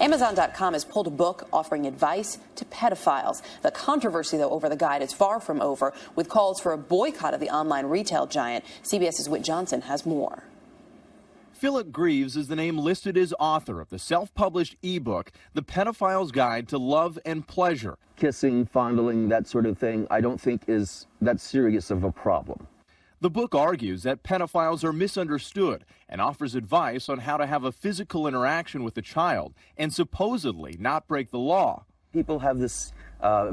Amazon.com has pulled a book offering advice to pedophiles. The controversy, though, over the guide is far from over, with calls for a boycott of the online retail giant. CBS's Whit Johnson has more. Philip Greaves is the name listed as author of the self-published ebook, The Pedophile's Guide to Love and Pleasure. Kissing, fondling, that sort of thing, I don't think is that serious of a problem. The book argues that pedophiles are misunderstood and offers advice on how to have a physical interaction with a child and supposedly not break the law. People have this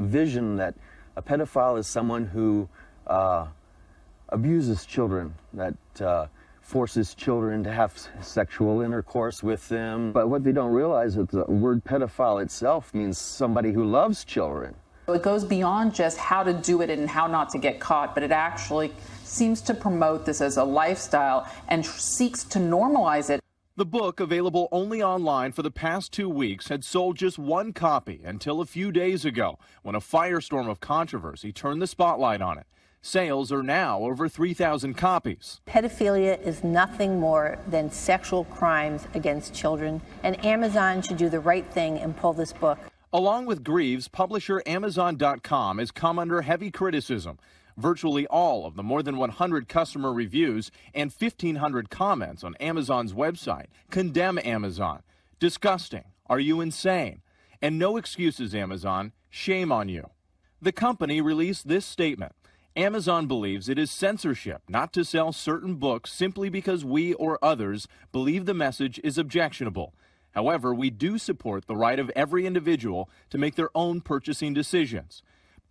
vision that a pedophile is someone who abuses children, that forces children to have sexual intercourse with them. But what they don't realize is that the word pedophile itself means somebody who loves children. It goes beyond just how to do it and how not to get caught, but it actually seems to promote this as a lifestyle and seeks to normalize it. The book, available only online for the past 2 weeks, had sold just one copy until a few days ago, when a firestorm of controversy turned the spotlight on it. Sales are now over 3,000 copies. Pedophilia is nothing more than sexual crimes against children, and Amazon should do the right thing and pull this book. Along with Greaves, publisher Amazon.com has come under heavy criticism. Virtually all of the more than 100 customer reviews and 1,500 comments on Amazon's website condemn Amazon. Disgusting. Are you insane? And no excuses, Amazon. Shame on you. The company released this statement. Amazon believes it is censorship not to sell certain books simply because we or others believe the message is objectionable. However, we do support the right of every individual to make their own purchasing decisions.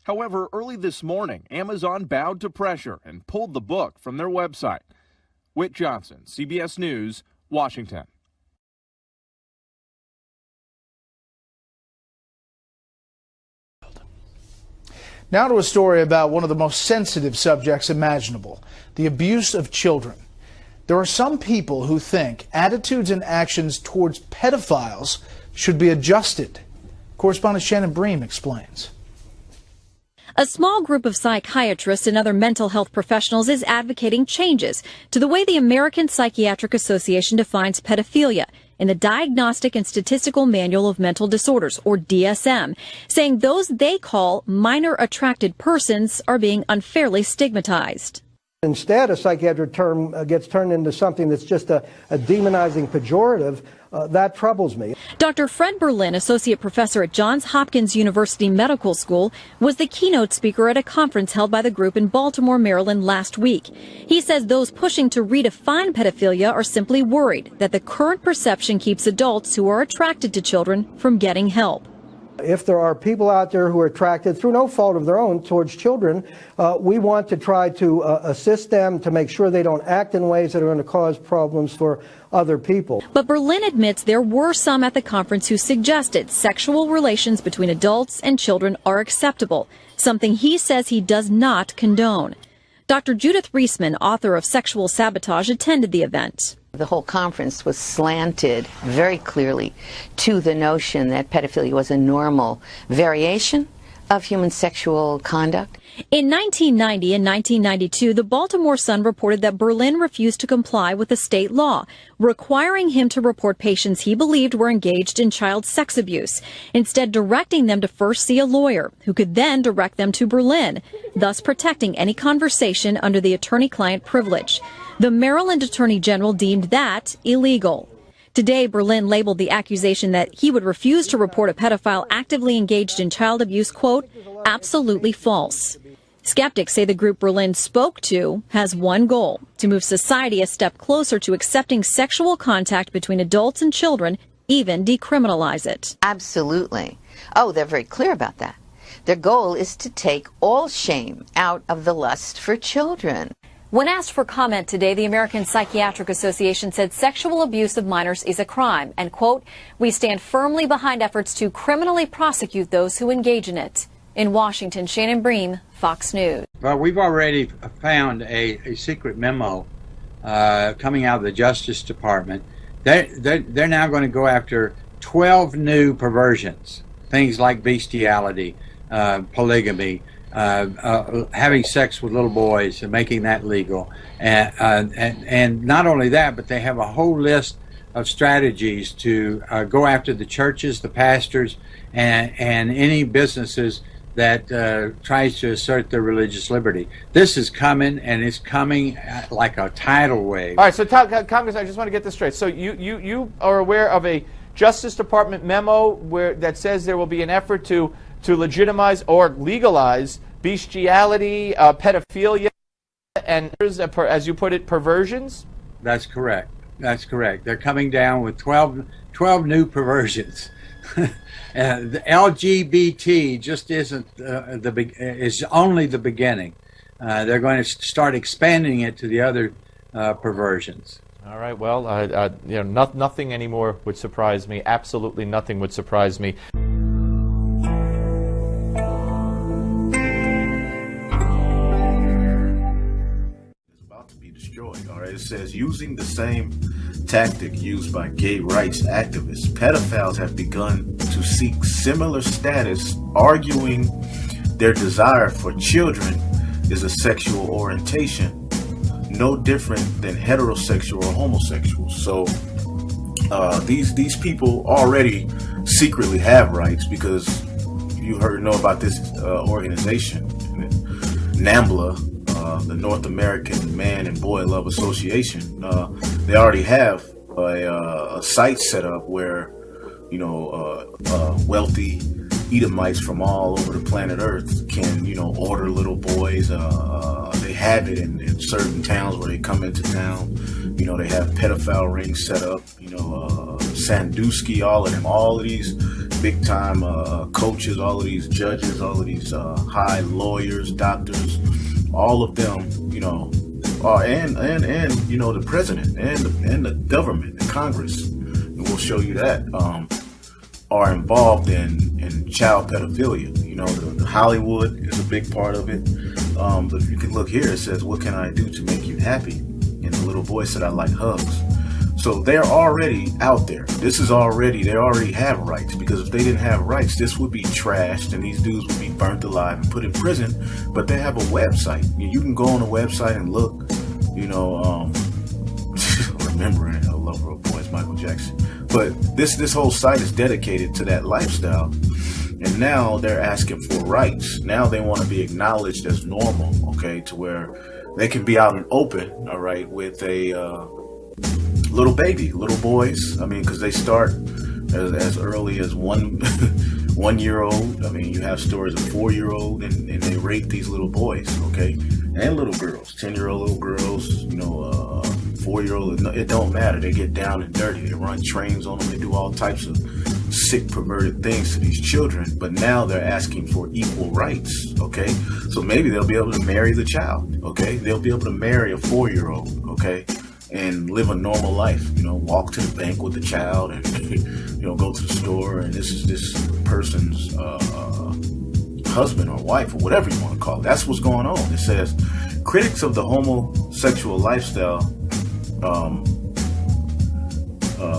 However, early this morning, Amazon bowed to pressure and pulled the book from their website. Whit Johnson, CBS News, Washington. Now to a story about one of the most sensitive subjects imaginable, the abuse of children. There are some people who think attitudes and actions towards pedophiles should be adjusted. Correspondent Shannon Bream explains. A small group of psychiatrists and other mental health professionals is advocating changes to the way the American Psychiatric Association defines pedophilia in the Diagnostic and Statistical Manual of Mental Disorders, or DSM, saying those they call minor attracted persons are being unfairly stigmatized. Instead, a psychiatric term gets turned into something that's just a demonizing pejorative. That troubles me. Dr. Fred Berlin, associate professor at Johns Hopkins University Medical School, was the keynote speaker at a conference held by the group in Baltimore, Maryland last week. He says those pushing to redefine pedophilia are simply worried that the current perception keeps adults who are attracted to children from getting help. If there are people out there who are attracted through no fault of their own towards children, we want to try to assist them to make sure they don't act in ways that are going to cause problems for other people. But Berlin admits there were some at the conference who suggested sexual relations between adults and children are acceptable, something he says he does not condone. Dr. Judith Reisman, author of Sexual Sabotage, attended the event. The whole conference was slanted very clearly to the notion that pedophilia was a normal variation of human sexual conduct. In 1990 and 1992, the Baltimore Sun reported that Berlin refused to comply with a state law requiring him to report patients he believed were engaged in child sex abuse, instead directing them to first see a lawyer who could then direct them to Berlin, thus protecting any conversation under the attorney-client privilege. The Maryland Attorney General deemed that illegal. Today, Berlin labeled the accusation that he would refuse to report a pedophile actively engaged in child abuse, quote, absolutely false. Skeptics say the group Berlin spoke to has one goal, to move society a step closer to accepting sexual contact between adults and children, even decriminalize it. Absolutely. Oh, they're very clear about that. Their goal is to take all shame out of the lust for children. When asked for comment today, the American Psychiatric Association said sexual abuse of minors is a crime and, quote, we stand firmly behind efforts to criminally prosecute those who engage in it. In Washington, Shannon Bream, Fox News. Well, we've already found a secret memo coming out of the Justice Department. They're now going to go after 12 new perversions, things like bestiality, polygamy, having sex with little boys and making that legal, and not only that, but they have a whole list of strategies to go after the churches, the pastors, and any businesses that tries to assert their religious liberty. This is coming, and it's coming like a tidal wave. All right, so Congress, I just want to get this straight. So you are aware of a Justice Department memo that says there will be an effort to legitimize or legalize bestiality, pedophilia, and, as you put it, perversions? That's correct. That's correct. They're coming down with 12 new perversions. The LGBT just isn't is only the beginning. They're going to start expanding it to the other perversions. All right. Well, nothing anymore would surprise me. Absolutely nothing would surprise me. It's about to be destroyed. All right. It says using the same tactic used by gay rights activists, pedophiles have begun to seek similar status, arguing their desire for children is a sexual orientation, no different than heterosexual or homosexual. So these people already secretly have rights, because you know about this organization, NAMBLA, the North American Man and Boy Love Association. They already have a site set up where, wealthy Edomites from all over the planet Earth can, order little boys. They have it in certain towns where they come into town. They have pedophile rings set up. Sandusky, all of these big time coaches, all of these judges, all of these high lawyers, doctors, all of them, and the president and the government, the Congress, and we'll show you that, are involved in child pedophilia. The Hollywood is a big part of it. But if you can look here, it says, "What can I do to make you happy?" And the little boy said, "I like hugs." So they're already out there. They already have rights, because if they didn't have rights, this would be trashed and these dudes would be burnt alive and put in prison. But they have a website. You can go on the website and look, remembering a lover of boys, Michael Jackson. But this whole site is dedicated to that lifestyle. And now they're asking for rights. Now they want to be acknowledged as normal, okay, to where they can be out in open, all right, with a little boys. Because they start as early as 1 year old. You have stories of 4-year-old, and they rape these little boys, okay, and little girls, 10-year-old little girls, 4-year-old. It don't matter. They get down and dirty. They run trains on them. They do all types of sick, perverted things to these children. But now they're asking for equal rights, okay? So maybe they'll be able to marry the child, okay? They'll be able to marry a 4-year-old, okay? And live a normal life, walk to the bank with the child and, go to the store, and this is this person's husband or wife or whatever you want to call it. That's what's going on. It says, critics of the homosexual lifestyle,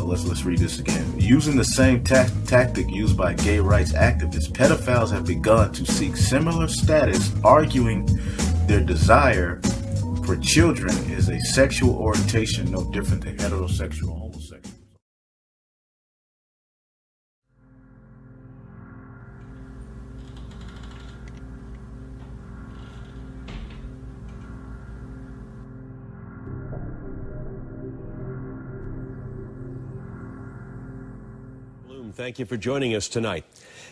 let's read this again. Using the same tactic used by gay rights activists, pedophiles have begun to seek similar status, arguing their desire for children is a sexual orientation no different than heterosexual or homosexual. Thank you for joining us tonight.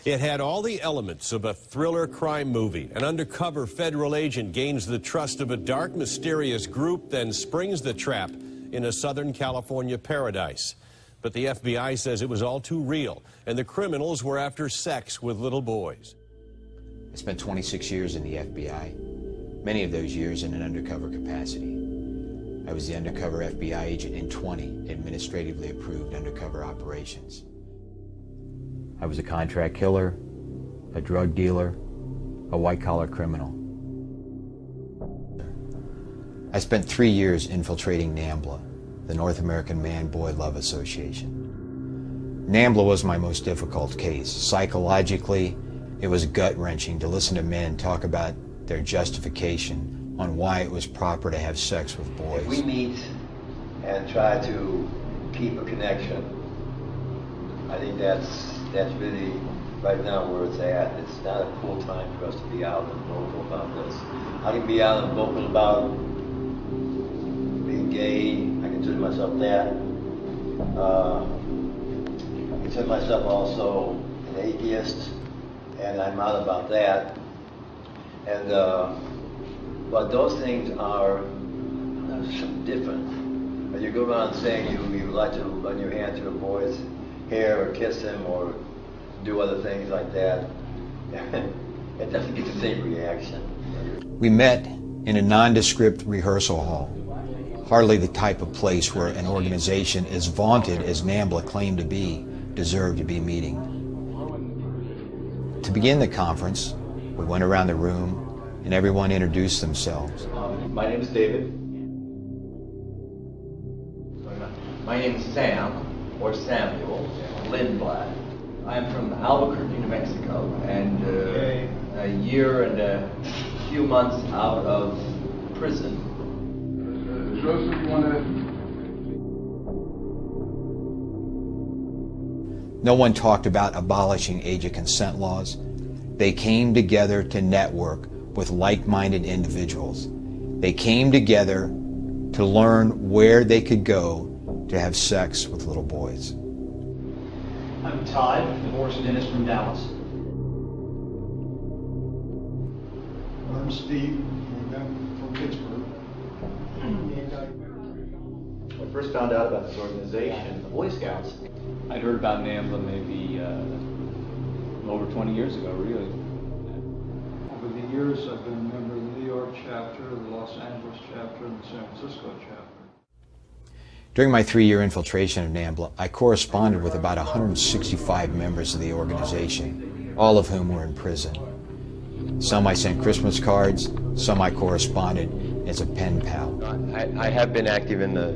It had all the elements of a thriller crime movie. An undercover federal agent gains the trust of a dark, mysterious group, then springs the trap in a Southern California paradise. But the FBI says it was all too real, and the criminals were after sex with little boys. I spent 26 years in the FBI, many of those years in an undercover capacity. I was the undercover FBI agent in 20 administratively approved undercover operations. I was a contract killer, a drug dealer, a white-collar criminal. I spent 3 years infiltrating NAMBLA, the North American Man-Boy Love Association. NAMBLA was my most difficult case. Psychologically, it was gut-wrenching to listen to men talk about their justification on why it was proper to have sex with boys. If we meet and try to keep a connection. I think that's really right now where it's at. It's not a cool time for us to be out and vocal about this. I can be out and vocal about being gay. I consider myself that. I consider myself also an atheist, and I'm out about that. And but those things are different. When you go around saying you like to run your hand through a boy's hair or kiss him or do other things like that, it doesn't get the same reaction. We met in a nondescript rehearsal hall, hardly the type of place where an organization as vaunted as NAMBLA claimed to be deserved to be meeting. To begin the conference, we went around the room and everyone introduced themselves. My name is David. My name is Sam, or Samuel Lindblad. I'm from Albuquerque, New Mexico, and a year and a few months out of prison. Joseph, you want to... No one talked about abolishing age of consent laws. They came together to network with like-minded individuals. They came together to learn where they could go to have sex with little boys. I'm Todd, divorced dentist from Dallas. I'm Steve, from Pittsburgh. When I first found out about this organization, the Boy Scouts, I'd heard about NAMBLA maybe over 20 years ago, really. Over the years, I've been a member of the New York chapter, the Los Angeles chapter, and the San Francisco chapter. During my 3-year infiltration of NAMBLA, I corresponded with about 165 members of the organization, all of whom were in prison. Some I sent Christmas cards, some I corresponded as a pen pal. I have been active in the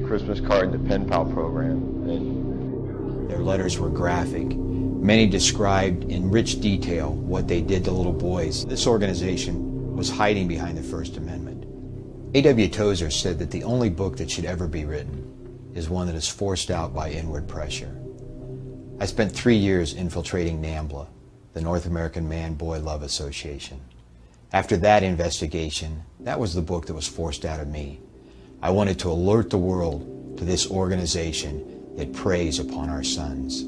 Christmas card, the pen pal program. And their letters were graphic. Many described in rich detail what they did to little boys. This organization was hiding behind the First Amendment. A.W. Tozer said that the only book that should ever be written is one that is forced out by inward pressure. I spent 3 years infiltrating NAMBLA, the North American Man-Boy Love Association. After that investigation, that was the book that was forced out of me. I wanted to alert the world to this organization that preys upon our sons.